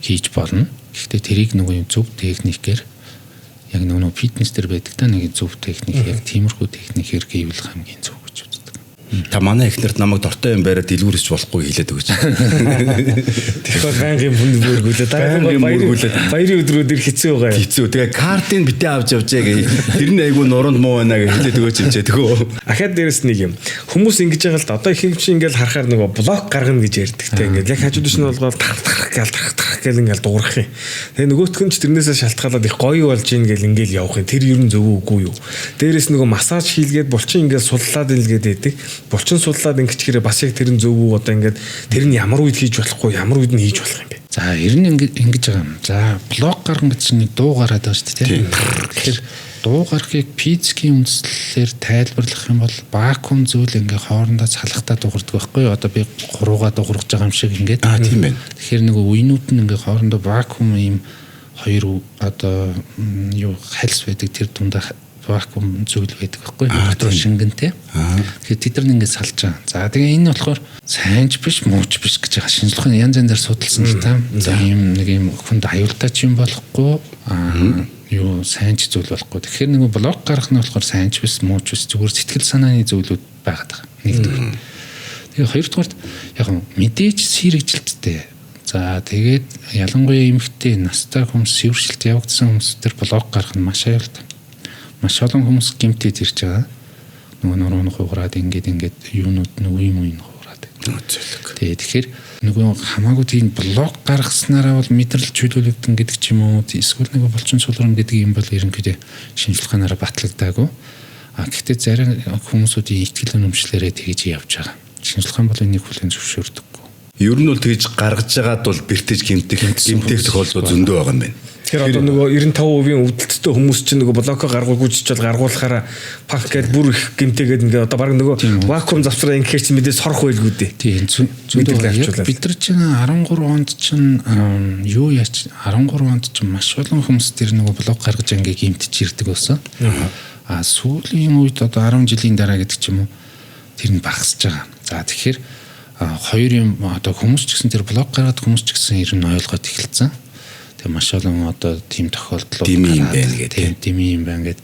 хийж болно. Гэхдээ тэрийг нөгөө юм зөв техникээр яг нөгөө фитнес төр байдаг та нэг зөв техник яг тиймэрхүү техникээр хийвэл хамгийн зөв гэж үздэг. Та манай эхнэрт намайг дортой юм бариад дэлгүүрсч болохгүй хэлээд өгч. Тэгэхээр байнгын бүнд бүргүүлээд баярын өдрүүдээр хэцүү байгаа. Хэцүү. Тэгээ картыг битээ авч явжээ гэ. Тэр нь айгүй нуруунд муу байна гэж хэлээд өгөөч юм чээ тгөө. Ахаад дээрэс нэг юм. Хүмүүс ингэж байгаа л да одоо ихэнх чинь ингээл харахаар нөгөө блок гаргана гэж ярьдаг те ингээд яг хажууд нь болгоод тарах гэл ингээл дуурах юм. Тэгээ нөгөөх нь ч тэрнээсээ шалтгаалаад их гоё болж ийн гэл ингээл явах юм. Тэр ер нь зөв үгүй юу. Дээрэс нөгөө массаж хийлгээд булчин ингээл суллаад илгээд байдаг. Булчин суллаад ингэчгээрээ бас яг тэр нь зөв үү одоо ингээд тэр нь ямар үед хийж болохгүй ямар үед нь хийж болох юм бэ? За ер нь ингэж байгаа юм. За блок гаргана гэж нэг дуу гараад байгаа шүү дээ. Тэгэхээр дуу гарахыг физикийн үндслэлээр тайлбарлах юм бол вакуум зүйл ингээ хоорондоо салхтаа дуурдаг байхгүй юу? Одоо би 3-гаа дуургаж байгаа юм шиг ингээд. Тийм байна. Тэгэхээр нөгөө үеинүүд нь ингээ хоорондоо вакуум ийм хоёр одоо юу хальс байдаг тэр дундаа вакуум зүйл байдаг байхгүй юу? Дотор шингэнтэй. Тэгэхээр тэд нар ингээд салж байгаа. За тэгээ энэ болохоор сайнч биш мууч биш гэж байгаа. Шинжлэх ухааны янз янзаар судалсан л та. За ийм нэг юм хүнд аюултай ч юм болохгүй юу сайнч зүйл болохгүй. Тэгэхээр нэг блок гарах нь болохоор сайнч биш мууч биш зүгээр сэтгэл санааны зүйлүүд байгаад байгаа. Нэгдүгээр. Тэгээ хоёрдугаарт яг мэдээж сэрэгжилттэй. За тэгээд ялангуяа эмэгтэй настай хүмүүс сэвэршилт явагдсан хүмүүс төр блок гарах нь маш аюултай. Маш олон хүмүүс гэмтээд ирж байгаа. Нөгөө нурууны хугараад ингээд юунууд нь үе хугараад. Тэгэхээр нөгөө хамаагүй тийм блок гаргаснараа бол мэдрэл чөлөөлөгдөн гэдэг ч юм уу эсвэл нөгөө булчин сулрам гэдэг юм бол ерөнхийдөө шинжлэх ухаанаараа батлагдаагүй. Гэхдээ зарим хүмүүсүүдийн итгэл үнэмшлэрээ тэгж явж байгаа. Шинжлэх ухаан бол энийг хүлээн зөвшөөрдөггүй. Ер нь бол тэгж гаргаж байгаад бол бэртэж гэмтэх тохиолдол зөндөө байгаа юм байна. Тэгэхээр одоо нөгөө 95% өвдөлттэй хүмүүс чинь нөгөө блоко гаргуулгүй чичэл гаргуулахаараа пак гэд бүр их гэмтээгээд ингээ одоо баг нөгөө вакуум завсраа ингэхээр чинь мэдээ сорох байлгүй дээ. Тийм зөндөө бид нар чинь 13 онд чинь юу яач 13 онд чинь маш олон хүмүүс тэр нөгөө блок гаргаж ингээ гэмтэж ирдэг байсан. Сүүлийн үед одоо 10 жилийн дараа гэдэг ч юм уу тэр нь багасж байгаа. За тэгэхээр хоёр юм одоо хүмүүс ч гэсэн тэр блок гаргаад хүмүүс ч гэсэн ер нь ойлгоод эхэлсэн. Маш олон одоо тийм тохиолдлууд юм байна гэдэг. Тийм юм байна гэдэг.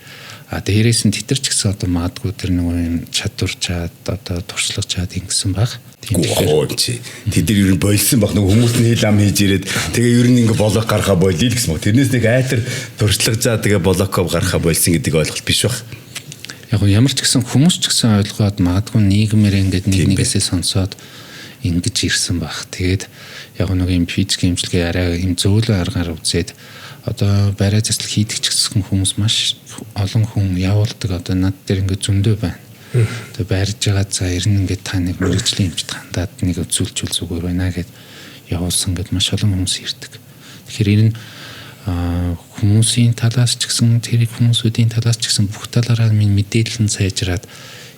Дээрээс нь тэтэр ч гэсэн одоо маадгүй тэр нэг юм чадвар чад одоо туршлага чад ингэсэн баг. Тийм чи. Тэд нар ер нь болсон баг нэг хүмүүс нь хэл ам хийж ирээд тэгээ ер нь ингээ блок гарахаа болъё л гэсэн мө. Тэрнээс нэг айтар туршлага чад тэгээ блоков гарахаа болсон гэдэг ойлголт биш баг. Яг ямар ч гэсэн хүмүүс ч гэсэн ойлгоод маадгүй нийгмээр ингээд нэгнээсээ сонсоод ингэж ирсэн баг. Тэгээд яг нэг юм физикийн имчилгээ арай юм зөөлөн аргаар үзээд одоо барай заслал хийдэг ч гэсэн хүмүүс маш олон хүн явуулдаг одоо над дээр ингээд зөндөө байна. Тэгээ барьж байгаа за ирнэ ингээд та нэг мэрэгжлийн эмчт хандаад нэг үзүүлчихвэл зүгээр байна гэд явуулсан гэд маш олон хүмүүс ирдэг. Тэгэхээр энэ нь хүмүүсийн талаас ч гэсэн тэр хүмүүсүүдийн талаас ч гэсэн бүх талаараа минь мэдээлэл нь сайжраад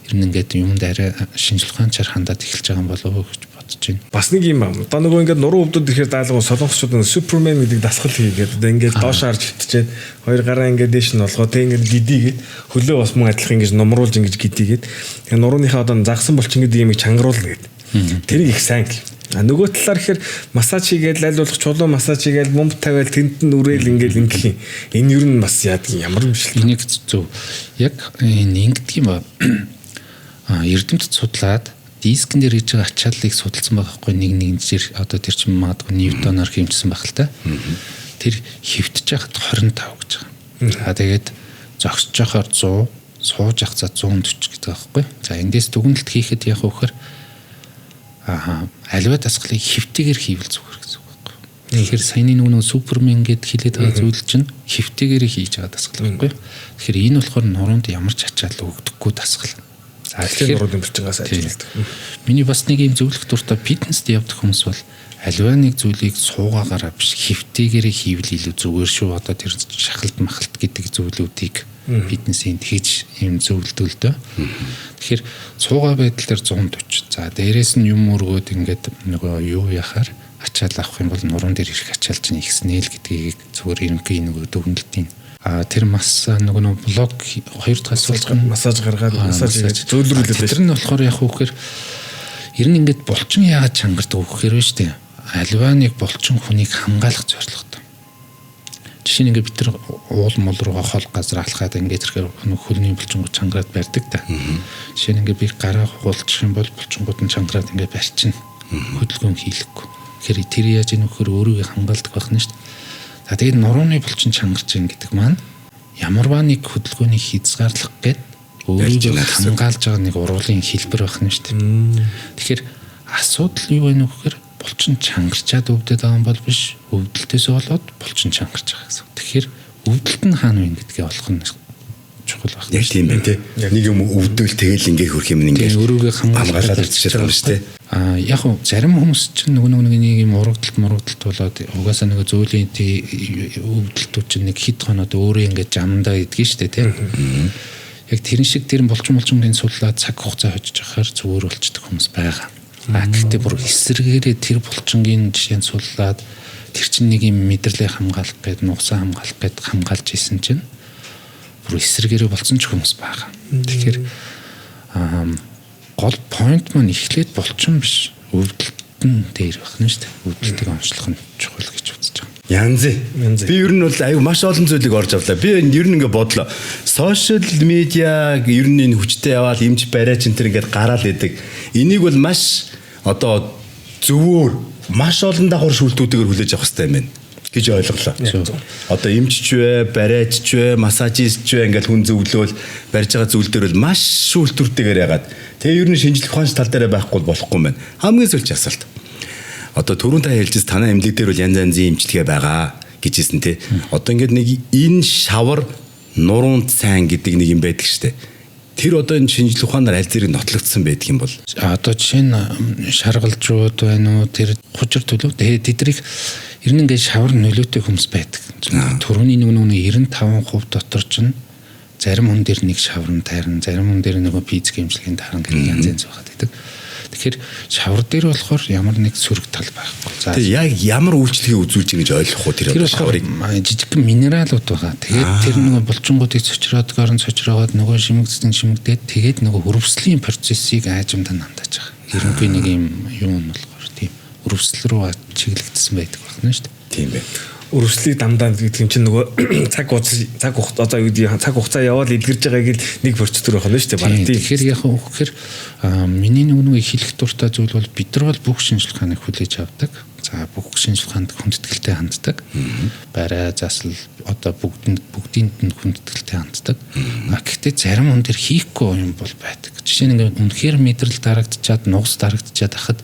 ер нь ингээд юмд арай шинжлэх ухаанчаар хандаад эхэлж байгаа юм болов уу гэж бодож байна. Бас нэг юм байна. Одоо нөгөө ингээд нуруу өвдөд ирэхээр даалгавар солонгосчууд нэг Супермен гэдэг дасгал хийгээд одоо ингээд доош харж хөвтчихэд хоёр гараа ингээд дээш нь болгоо тэг ингээд гидийгээд хөлөө бас мөн адилхан ингэж номруулж ингэж гидийгээд тэгээ нурууныхаа одоо загсан булчин гэдэг юмыг чангаруулна гэдэг. Тэрийг их сайн. Нөгөө талаар ихээр массаж хийгээл аль болох чулуун массаж хийгээл бомб тавиал тэнд нь үрээл ингээл ингэх юм. Энэ юу нь бас яадаг ямар юм шил. Энийг зөв. Яг энэ ингэдэг юм ба. Эрдэмтэд судлаад дискэн дээр хийж байгаа ачааллыг судалсан байгаа хгүй нэг зэрэг одоо тэр чинь магадгүй Ньютоноор хэмжсэн байх л та. Тэр хөвтөж яхад 25 гэж байгаа. Тэгээд зогсож яхаар 100, сууж явах за 140 гэдэг байгаа хгүй. За эндээс дүгнэлт хийхэд яг үхээр аливаа дасгалыг хөвтэйгээр хийвэл зүгээр гэсэн үг байхгүй. Тэгэхээр саяны нөгөө супермен гэд хэлээд байгаа зүйл чинь хөвтэйгээр хийж байгаа дасгал байхгүй. Тэгэхээр энэ болохоор нуруунд ямар ч ачаал өгдөггүй дасгал. За тэгэхээр нуруунд өмөрч байгаас ажилладаг. Миний бас нэг юм зөвлөх дуртай фитнест явдаг хүмүүс бол аливаа нэг зүйлийг суугаагаараа биш хөвтэйгээр хийвэл илүү зүгээр шүү. Одоо тэр шахалт махалт гэдэг зүйлүүдийг фитнесийн хийж юм зөвлөдөлдөө. Тэгэхээр цуугаа байдал дээр 140. За дээрээс нь юм өргөөд ингээд нөгөө юу яхаар ачаал авах юм бол нуруунд дээр ирэх ачаал чинь ихснэ л гэдгийг зүгээр ерөнхий нөгөө дүгнэлтийн тэр масс нөгөө блог 2 дахь асуулт массаж гаргаад массаж хийж зөөлрүүлээд байна. Тэр нь болохоор яг үхээр ер нь ингээд булчин яагаад чангардаг вэ гэхээр вэ штэ. Аливаа нэг булчин хүнийг хамгаалах зорилготой. Жишээ нь ингээд бид нар уул мол руугаа хол газар алхаад ингээд ирэхээр хөлний булчингууд чангараад барьдаг та. Жишээ нь ингээд би гараа хугалчих юм бол булчингууд нь чангараад ингээд барьчихна. Хөдөлгөөн хийлэхгүй. Тэгэхээр тэр яаж ийм нөхөр өөрийгөө хамгаалдаг байх нь шүү дээ. За тэгээд нурууны булчин чангарч ийн гэдэг маань ямарваа нэг хөдөлгөөнийг хязгаарлах гээд өөрийгөө хамгаалж байгаа нэг ургуулын хэлбэр байх нь шүү дээ. Тэгэхээр асуудал юу вэ нөхөр булчин чангарчаад өвдөд байгаа юм бол биш өвдөлтөөс болоод булчин чангарч байгаа гэсэн. Тэгэхээр өвдөлт нь хаана вэ гэдгээ олох нь чухал байна. Яг тийм байна тий. Нэг юм өвдөл тэгэл ингээ хөрх юм ингээ өөрийгөө хамгаалаад ирчихэж байгаа юм шүү дээ. Яг хөө зарим хүмүүс чинь нэг юм урагдалт болоод угаасаа нэг зөүлийн өвдөлтүүд чинь нэг хэд хоноод өөрөө ингээ жамдаа идэгэн шүү дээ тий. Яг тэрэн шиг тэр булчмын суллаад цаг хугацаа хожиж ахаар зүгээр болчдөг хүмүүс байгаа. Гэхдээ бүр эсрэгээрээ тэр булчингийн жишээн суллаад тэр чинь нэг юм мэдрэлээ хамгаалах гээд нугасаа хамгаалах гээд хамгаалж исэн чинь бүр эсрэгээрээ болсон ч хүмүүс байгаа. Тэгэхээр гол point маань эхлээд булчин биш өвдөлтөн дээр байна шүү дээ. Өвдөлтийг онцлох нь чухал гэж үзэж байгаа. Янзи. Би ер нь бол аюу маш олон зүйлийг орж авлаа. Би ер нь ингээ бодлоо. Сошиал медиа ер нь энэ хүчтэй яваал эмч бариач энэ төр ингээд гараал идэг. Энийг бол маш одоо зөвөр маш олон давхар шүүлтүүдээр хүлээж авах хэрэгтэй юм байна гэж ойлголоо. Одоо эмчч вэ, бариачч вэ, массажистч вэ ингээд хүн зөвлөөл барьж байгаа зүйл дээр бол маш шүүлтүүртэйгээр ягаад. Тэгээ ер нь шинжлэх ухаанч тал дээр байхгүй болохгүй юм байна. Хамгийн сүүлч асуулт. Одоо түрүүн та хэлжсэн танай эмнэлэг дээр бол янз янзын эмчилгээ байгаа гэжсэн тий. Одоо ингээд нэг энэ шавар нуруунд сайн гэдэг нэг юм байдаг штэ. Тэр одоо энэ шинжлэх ухаанаар аль зэрэг нотлогдсон байдаг юм бол одоо жишээ нь шаргалжууд байна уу тэр хужир төлөв тэдрийг ер нь ингээд шавар нөлөөтэй хүмүүс байдаг. Түрүүний нэг 95% дотор чинь зарим хүн дээр нэг шавар нь тайрна, зарим хүн дээр нэг физик эмчилгээнд харан гэх янз янз байгаад байдаг. Тэгэхээр шавар дээр болохоор ямар нэг сөрөг тал байхгүй. За яг ямар үйлчлэгийг үзүүлж байгаа гэж ойлгох уу тэр шаварыг жижиг минералууд байгаа. Тэгээд тэр нэг булчингуудыг цочроод цочроогоод нөгөө шимэгдээд тэгээд нөгөө хөрвслийн процессыг аажимдаа нандаж байгаа. Ерөнхий нэг юм юу нь болохоор тийм өрөвсөл рүү чиглэгдсэн байдаг байна шүү дээ. Тийм бай. Өрөвслийг дамдаа гэдэг юм чинь нөгөө цаг хугацаа одоо юу гэдэг цаг хугацаа яваад эдгэрж байгааг л нэг процедур байна шүү дээ. Бараг тийм. Тэгэхээр яг үхээр миний нөгөө хэлэх дуртай зүйл бол бид нар бол бүх шинжлэх ухааныг хүлээж авдаг. За бүх шинжлэх ухаанд хүндэтгэлтэй ханддаг. Барай засал одоо бүгдийнд нь хүндэтгэлтэй ханддаг. Гэхдээ зарим хүн төр хийхгүй юм бол байдаг. Жишээ нь ингээд үнэхээр мэдрэл дарагдчихад нугас дарагдчихад хахад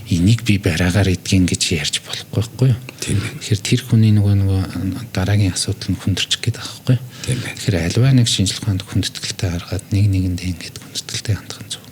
энийг би бараагаар идгин гэж ярьж болохгүй байхгүй юу? Тийм ээ. Тэгэхээр тэр хүний нөгөө дараагийн асуудал нь хүндэрчих гээд байгаа байхгүй юу? Тийм ээ. Тэгэхээр альва нэг шинжлэх ухаанд хүндэтгэлтэй харгаад нэгэндээ ингэж хүндэтгэлтэй хандах нь зөв.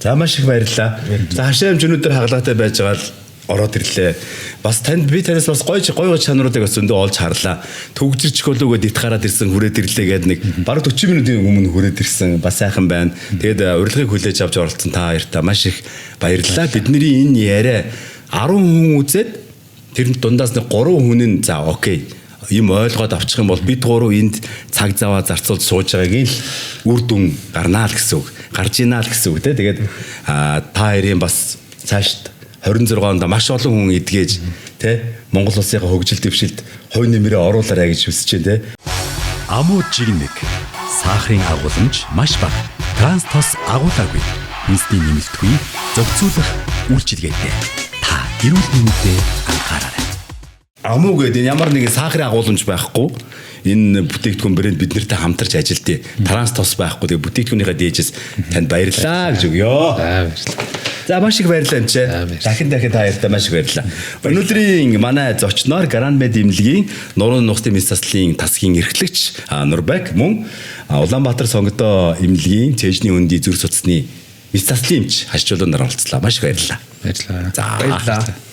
За маш их баярлалаа. За хашаа хэмжүүнүүдээр хагалгатай байж байгаа л ороод ирлээ. Бас танд би танаас бас гоё чанаруудыг бас зөндөө олж харлаа. Төгжир чокологоо дит гараад ирсэн хүрээд ирлээ гэдэг нэг бараг 40 минутын өмнө хүрээд ирсэн. Бас сайхан байна. Тэгээд урилгыг хүлээж авч оролцсон та хоёртаа маш их баярлалаа. Бидний энэ яриа 10 хүн үзээд тэр дундаас нэг 3 хүн нь за окей юм ойлгоод авчих юм бол бид гурав энд цаг заваа зарцуулж сууж байгааг л үр дүн гарнаа л гэсэн үг. Гарж ийна л гэсэн үг те. Тэгээд та хоёрын бас цаашд 26 онд маш олон хүн эдгэж тэ Монгол улсынхаа хөгжил дэвшилд хувь нэмрээ оруулаарай гэж хүсэж байна тэ. Амуу жигнэг сахарын агуулмж маш бага. Транстос агуулаагүй. Хүнсний нэмэлтгүй зөвцүүлэх үйлчилгээтэй. Та эрүүл мэндэд анхаараарай. Амуу гэдэг ямар нэгэн сахарын агуулмж байхгүй. Энэ бүтээгдэхүүн брэнд бид нартай хамтарч ажилтээ. Транстос байхгүй. Тэгээ бүтээгдэхүүнийхээ дээжээс танд баярлалаа гэж өгье. За маш их баярлалаа энэ. Дахин таартай маш их баярлалаа. Өнөөдрийн манай зочноор Гранмед имлэгийн нуруу нухтын мэс заслын тасгийн эрхлэгч Нурбек мөн Улаанбаатар сонгодоо имлэгийн цэжний өнди зүрх судасны мэс заслын эмч хашчулуунаар оролцлоо. Маш их баярлалаа. Баярлалаа. За Баярлалаа.